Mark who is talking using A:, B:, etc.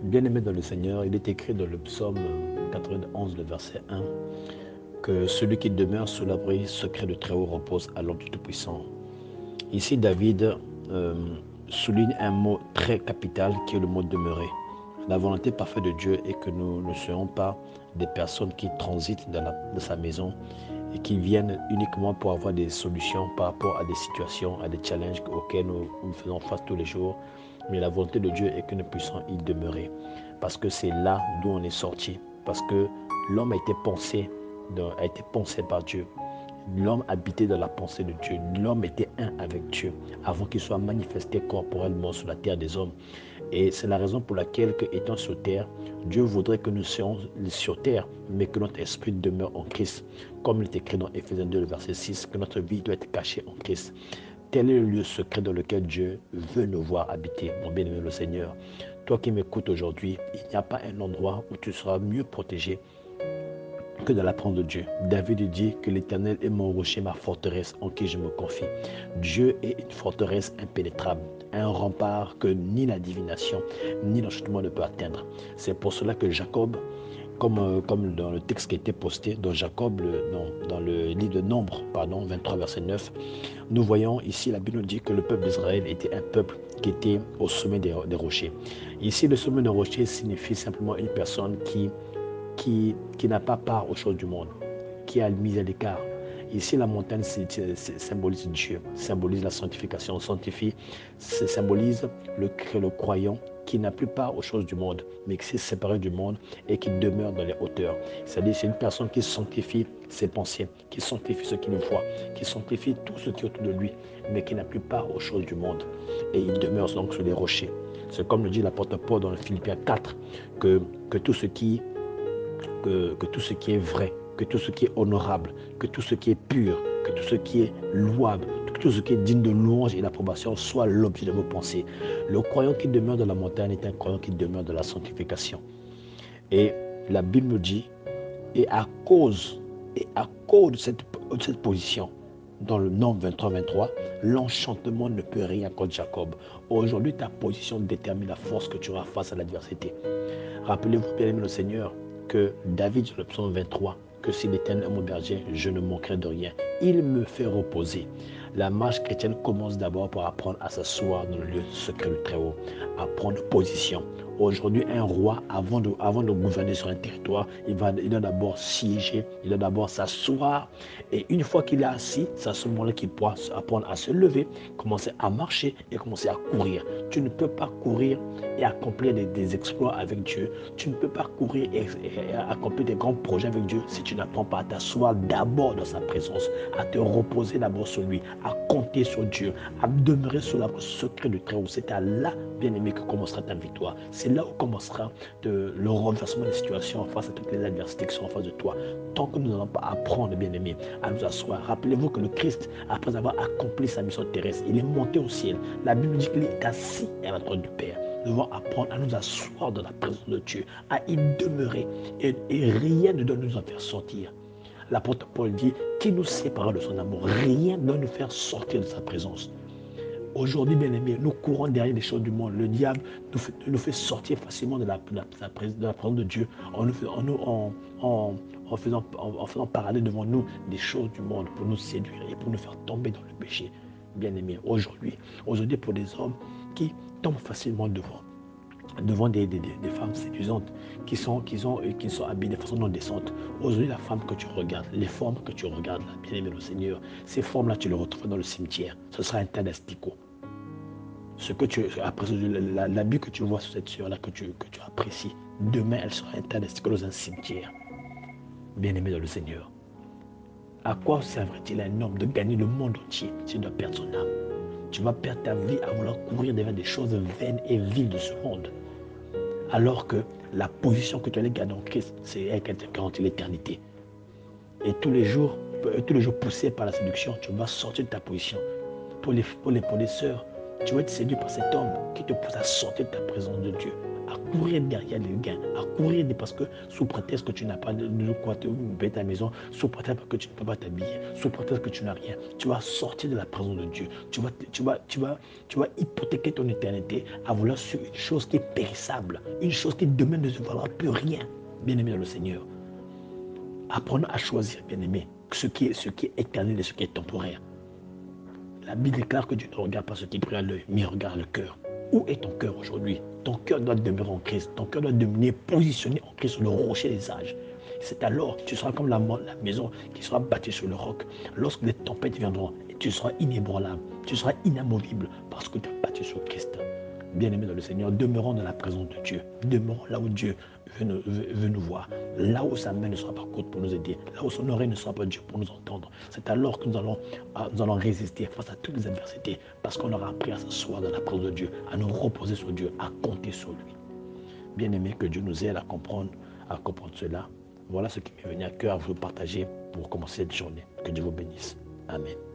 A: Bien-aimé dans le Seigneur, il est écrit dans le psaume 91, le verset 1, que celui qui demeure sous l'abri secret du Très-Haut repose à l'ombre du Tout-Puissant. Ici, David souligne un mot très capital qui est le mot demeurer. La volonté parfaite de Dieu est que nous ne soyons pas des personnes qui transitent dans sa maison et qui viennent uniquement pour avoir des solutions par rapport à des situations, à des challenges auxquels nous faisons face tous les jours. Mais la volonté de Dieu est que nous puissions y demeurer. Parce que c'est là d'où on est sorti. Parce que l'homme a été pensé par Dieu. L'homme habitait dans la pensée de Dieu. L'homme était un avec Dieu avant qu'il soit manifesté corporellement sur la terre des hommes. Et c'est la raison pour laquelle, étant sur terre, Dieu voudrait que nous soyons sur terre, mais que notre esprit demeure en Christ. Comme il est écrit dans Éphésiens 2, le verset 6, que notre vie doit être cachée en Christ. Tel est le lieu secret dans lequel Dieu veut nous voir habiter, mon bien-aimé le Seigneur. Toi qui m'écoutes aujourd'hui, il n'y a pas un endroit où tu seras mieux protégé que dans la présence de Dieu. David dit que l'Éternel est mon rocher, ma forteresse en qui je me confie. Dieu est une forteresse impénétrable, un rempart que ni la divination, ni l'enchantement ne peut atteindre. C'est pour cela que Jacob, comme dans le texte qui a été posté dans Jacob, dans le livre de Nombres, 23, verset 9, nous voyons ici, la Bible nous dit que le peuple d'Israël était un peuple qui était au sommet des rochers. Ici, le sommet des rochers signifie simplement une personne qui n'a pas part aux choses du monde, qui a mis à l'écart. Ici, la montagne symbolise Dieu, symbolise la sanctification. Sanctifie, symbolise le croyant qui n'a plus part aux choses du monde, mais qui s'est séparé du monde et qui demeure dans les hauteurs. C'est-à-dire c'est une personne qui sanctifie ses pensées, qui sanctifie ce qu'il voit, qui sanctifie tout ce qui est autour de lui, mais qui n'a plus part aux choses du monde. Et il demeure donc sur les rochers. C'est comme le dit l'apôtre Paul dans le Philippiens 4, que tout ce qui est vrai, que tout ce qui est honorable, que tout ce qui est pur, que tout ce qui est louable, que tout ce qui est digne de louange et d'approbation soit l'objet de vos pensées. Le croyant qui demeure dans la montagne est un croyant qui demeure dans la sanctification. Et la Bible dit, et à cause de cette position, dans le Nombre 23, l'enchantement ne peut rien contre Jacob. Aujourd'hui, ta position détermine la force que tu auras face à l'adversité. Rappelez-vous, bien-aimé le Seigneur, que David, sur le psaume 23, que si l'Éternel est mon berger, je ne manquerai de rien. Il me fait reposer. La marche chrétienne commence d'abord par apprendre à s'asseoir dans le lieu secret du Très-Haut, à prendre position. Aujourd'hui, un roi, avant de gouverner sur un territoire, il doit d'abord siéger, il doit d'abord s'asseoir. Et une fois qu'il est assis, c'est à ce moment-là qu'il pourra apprendre à se lever, commencer à marcher et commencer à courir. Tu ne peux pas courir et accomplir des exploits avec Dieu. Tu ne peux pas courir et accomplir des grands projets avec Dieu si tu n'apprends pas à t'asseoir d'abord dans sa présence, à te reposer d'abord sur lui, à compter sur Dieu, à demeurer sur la secret du Très-Haut. C'est à là, bien-aimé, que commencera ta victoire. C'est là où commencera le renversement des situations face à toutes les adversités qui sont en face de toi. Tant que nous n'allons pas apprendre, bien-aimé, à nous asseoir. Rappelez-vous que le Christ, après avoir accompli sa mission terrestre, il est monté au ciel. La Bible dit qu'il est assis à la droite du Père. Nous devons apprendre à nous asseoir dans la présence de Dieu, à y demeurer. Et rien ne doit nous en faire sortir. L'apôtre Paul dit, qui nous séparera de son amour? Rien ne doit nous faire sortir de sa présence. Aujourd'hui, bien-aimés, nous courons derrière les choses du monde. Le diable nous fait sortir facilement de la présence de Dieu en faisant parler devant nous des choses du monde pour nous séduire et pour nous faire tomber dans le péché. Bien-aimés, aujourd'hui pour des hommes qui tombent facilement devant des femmes séduisantes qui sont habillées de façon non décente. Aujourd'hui, la femme que tu regardes, les formes que tu regardes, bien-aimé le Seigneur, ces formes-là, tu les retrouves dans le cimetière. Ce sera un tas d'asticots. L'habit que tu vois sur cette sœur-là, que tu apprécies, demain, elle sera un tas d'asticots dans un cimetière. Bien-aimé dans le Seigneur. À quoi servirait-il à un homme de gagner le monde entier s'il doit perdre son âme? Tu vas perdre ta vie à vouloir courir derrière des choses vaines et viles de ce monde. Alors que la position que tu allais garder en Christ, c'est elle qui te garantit l'éternité. Et tous les jours poussé par la séduction, tu vas sortir de ta position. Pour les sœurs, tu vas être séduit par cet homme qui te pousse à sortir de ta présence de Dieu, à courir derrière les gains, à courir parce que sous prétexte que tu n'as pas de quoi te payer ta maison, sous prétexte que tu ne peux pas t'habiller, sous prétexte que tu n'as rien, tu vas sortir de la présence de Dieu. Tu vas hypothéquer ton éternité à vouloir sur une chose qui est périssable, une chose qui demain ne se valera plus rien. Bien-aimé dans le Seigneur, apprenons à choisir, bien-aimé, ce qui est éternel et ce qui est temporaire. La Bible déclare que Dieu ne regarde pas ce qui brille à l'œil, mais il regarde le cœur. Où est ton cœur aujourd'hui? Ton cœur doit demeurer en Christ. Ton cœur doit demeurer positionné en Christ sur le rocher des âges. C'est alors, tu seras comme la maison qui sera bâtie sur le roc. Lorsque les tempêtes viendront, tu seras inébranlable, tu seras inamovible parce que tu es bâti sur Christ. Bien-aimés dans le Seigneur, demeurons dans la présence de Dieu. Demeurons là où Dieu veut nous voir. Là où sa main ne sera pas courte pour nous aider. Là où son oreille ne sera pas dure pour nous entendre. C'est alors que nous allons résister face à toutes les adversités. Parce qu'on aura appris à s'asseoir dans la présence de Dieu, à nous reposer sur Dieu, à compter sur lui. Bien-aimés, que Dieu nous aide à comprendre cela. Voilà ce qui m'est venu à cœur à vous partager pour commencer cette journée. Que Dieu vous bénisse. Amen.